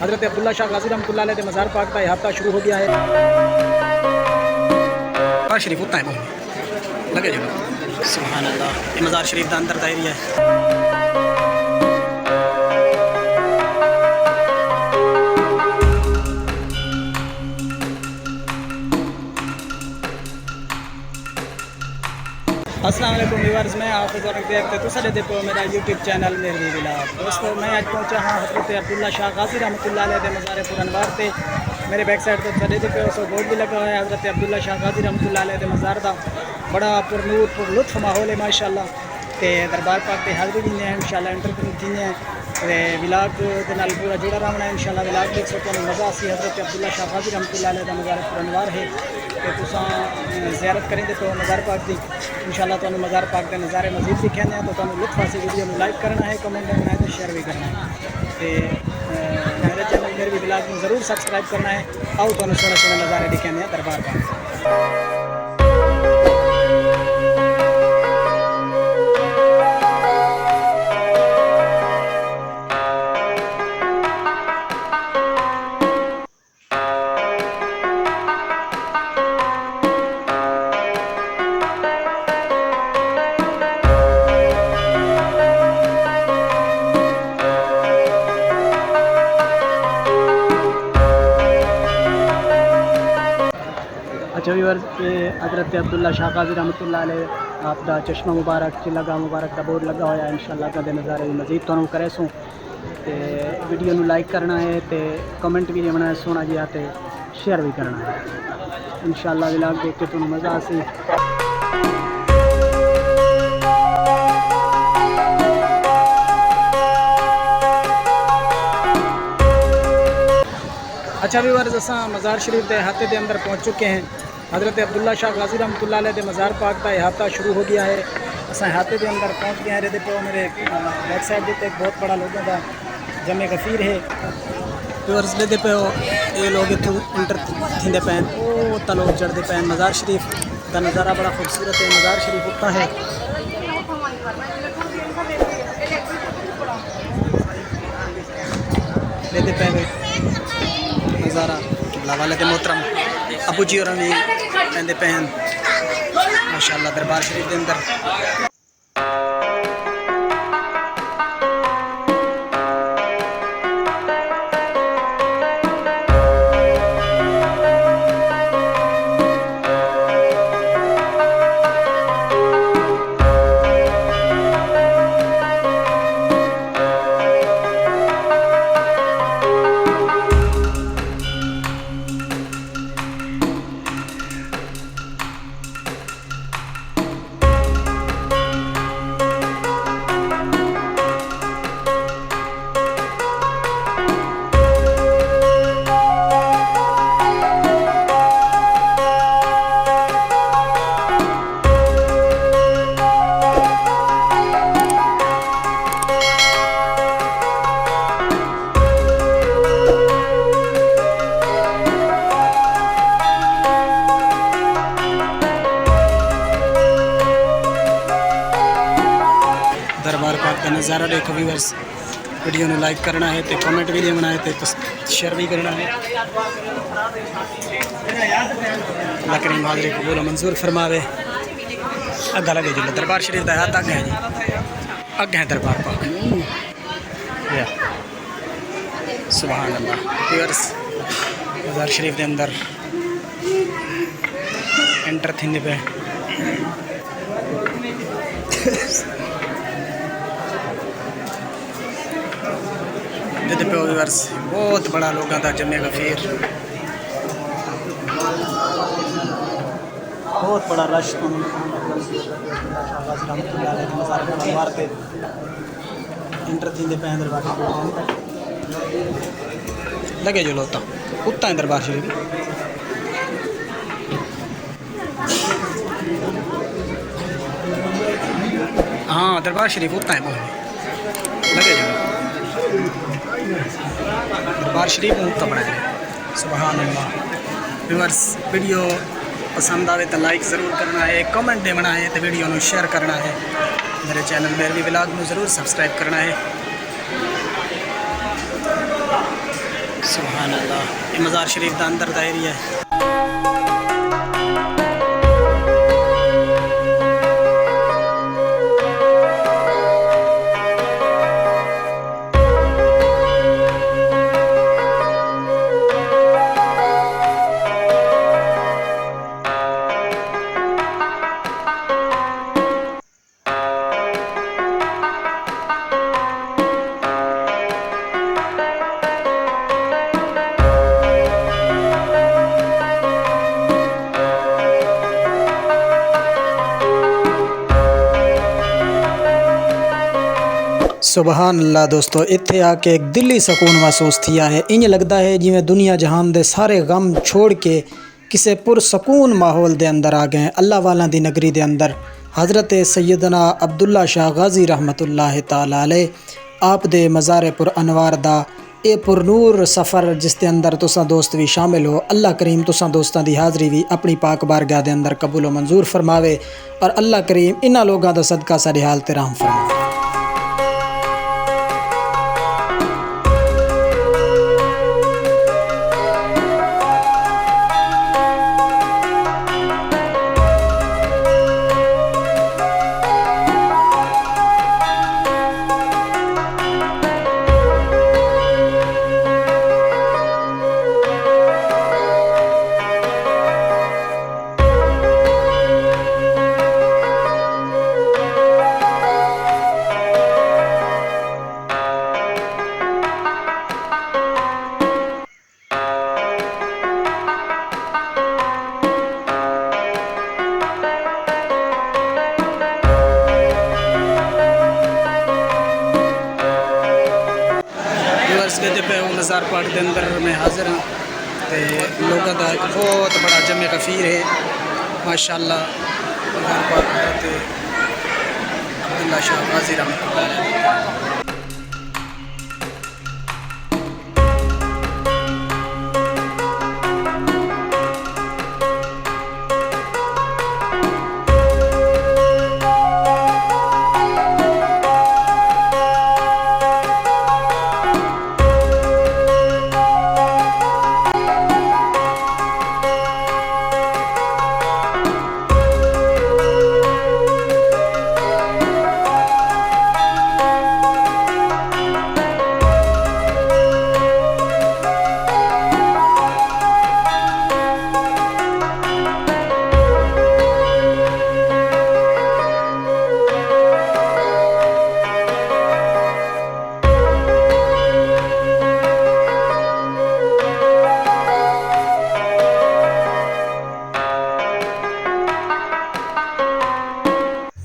हज़रत अब्दुल्ला शाह गाज़ी रहमतुल्लाह अलैह के मज़ार पाक का इहाता शुरू हो गया है। शरीफ उतना है लगे जो सुभान अल्लाह, ये मज़ार शरीफ का अंदर का एरिया है। अस्सलाम वालेकुम व्यूअर्स, मैं आप देखते तो साढ़े पे मेरा यूट्यूब चैनल मेहरवी विलाग। दोस्तों मैं आज पहुंचा हाँ हज़रत अब्दुल्ला शाह गाज़ी रहमतुल्लाह अलैह के मज़ार पुरनवार पे। मेरे बैक साइड तो साढ़े पे उस बोर्ड भी लगा हुआ है हज़रत अब्दुल्ला शाह गाज़ी रहमतुल्लाह अलैह के मज़ार का। बड़ा पुरनूर पुरलुत्फ माहौल है माशाअल्लाह। तो दरबार पाक के हाज़री भी हैं इंशाअल्लाह, एंटरटेन थी हैं विलाग के नाल पूरा जुड़ा रहना है इंशाअल्लाह। विलाग देख सको मज़ा सी हज़रत अब्दुल्ला शाह गाज़ी रहमतुल्लाह अलैह का मज़ार पुरनवार है। तो तुसा ज़ियारत करेंगे तो मज़ार पाक की इंशाअल्लाह तो मज़ार पाक के नज़ारे मज़ीद दिखाने हैं। तो तुम लुत्फ हासिल वीडियो में लाइक करना है, कमेंट करना है तो शेयर भी करना है। तो मेरे चैनल मेरे भी ब्लॉग में ज़रूर सब्सक्राइब करना है। आओ तो सोने सोने नज़ारे दिखाने हैं दरबार पाक। अच्छा व्यूअर्स, हज़रत अब्दुल्ला शाह गाज़ी रहमतुल्लाह अलैह आपका चश्मा मुबारक चिल्ला मुबारक का बोर्ड लगा हुआ है इंशाअल्लाह कदे नज़ारे मज़ीद तुहानू करे सूँ। तो वीडियो नू लाइक करना है तो कमेंट भी देना है सोना जिहा तो शेयर भी करना है इंशाअल्लाह। व्लॉग देख के तुहानू मज़ा आसी। अच्छा व्यूअर्स, असा मज़ार शरीफ के इहाते के अंदर पहुँच चुके हैं। हज़रत अब्दुल्ला शाह गाज़ी रहमतुल्लाह अलैह के मज़ार पाक का इहाता शुरू हो गया है। असा इहाते के अंदर पहुँच गए हैं। पे मेरे बैक साइड पे एक बहुत बड़ा लोगों का जमे गफीर है। व्यूअर्स दे पे ये लोग इतों इंटर थींदे पे वो लोग चढ़ते पे। मज़ार शरीफ का नज़ारा बड़ा खूबसूरत है। मज़ार शरीफ उतना है लेते पे नज़ारा वाले के मोहतरम अबू जी और कहते पे हैं माशाअल्लाह दरबार शरीफ के अंदर। दरबार पाक का नज़ारा देखो व्यूअर्स। वीडियो में लाइक करना है तो कमेंट भी देना है तो शेयर भी करना है। अल्लाह करीम हाज़िरी कबूल मंजूर फरमावे। अग्गा लगे जो दरबार शरीफ का हाथ अगे है जी, अगे है दरबार पाक। सुभान अल्लाह व्यूअर्स, मज़ार शरीफ के अंदर एंटर थींदे पे। व्यूअर्स बहुत बड़ा लोगों का जमे गफीर, बहुत बड़ा रश इंटर थींदे पे दरबार लगे जो लोता उत्ता है दरबार शरीफ। हाँ दरबार शरीफ उत्ता है लगे जो दरबार शरीफ उत्ता बनाया है। सुभान अल्लाह व्यूअर्स, वीडियो पसंद आए तो लाइक ज़रूर करना है, कमेंट देना है तो वीडियो को शेयर करना है। मेरे चैनल मेहरवी व्लॉग में ज़रूर सब्सक्राइब करना है। सुभान अल्लाह, ये मज़ार शरीफ का अंदर का एरिया है। सुबहान अल्लाह दोस्तों, इत्थे आके एक दिली सकून महसूस किया है। इंज लगता है जिवें दुनिया जहान दे सारे गम छोड़ के किसी पुरसकून माहौल दे अंदर आ गए। अल्लाह वाला दी नगरी दे अंदर हज़रत सैयदना अब्दुल्ला शाह गाजी रहमतुल्लाह ताला अलैह आप दे मज़ार पुर अनवार दा ए पुरनूर सफ़र जिस दे अंदर तुसां दोस्त भी शामिल हो। अल्लाह करीम तुसां दोस्तां दी हाज़री भी अपनी पाक बारगाह दे अंदर कबूल व मंजूर फरमावे और अल्लाह करीम इन्हां लोगां दा सदका साडे हाल ते रहम फरमावे। कहते पे मज़ार पाक के अंदर मैं हाज़िर हाँ, तो लोगों का एक बहुत बड़ा जमे कफ़ीर है माशाअल्लाह। मज़ार पाक अब्दुल्ला शाह गाजी रहमतुल्लाह अलैह।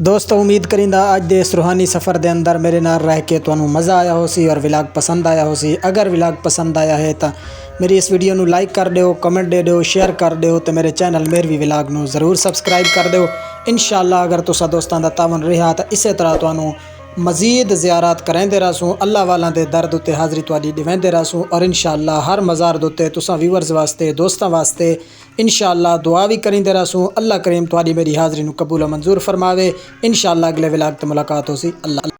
दोस्तों उम्मीद करिंदा अज दे इस रूहानी सफ़र के अंदर मेरे नाल रह के तुहानू मज़ा आया हो सी और विलाग पसंद आया हो सी। अगर विलाग पसंद आया है तो मेरी इस वीडियो नू लाइक कर दो, कमेंट दे दो, शेयर कर दो तो मेरे चैनल मेरवी विलाग नू ज़रूर सबसक्राइब कर दो। इंशाअल्लाह अगर तुसा दोस्तां दा तावन रहा तो इस तरह तुहानू मज़ीद ज़ियारत करेंदे रहसूँ, अल्लाह वालों के दर उत्ते हाज़री तुहाडी दिवांदे रहसूँ और इंशाअल्लाह हर मज़ार दे उत्ते तुसां व्यूअर्स वास्ते दोस्तां वास्ते इंशाअल्लाह दुआ भी करेंदे रहसूँ। अल्लाह करीम तुहाडी मेरी हाज़री नू कबूल मंजूर फरमावे। इंशाअल्लाह अगले विलाग ते मुलाकात होसी। अल्लाह।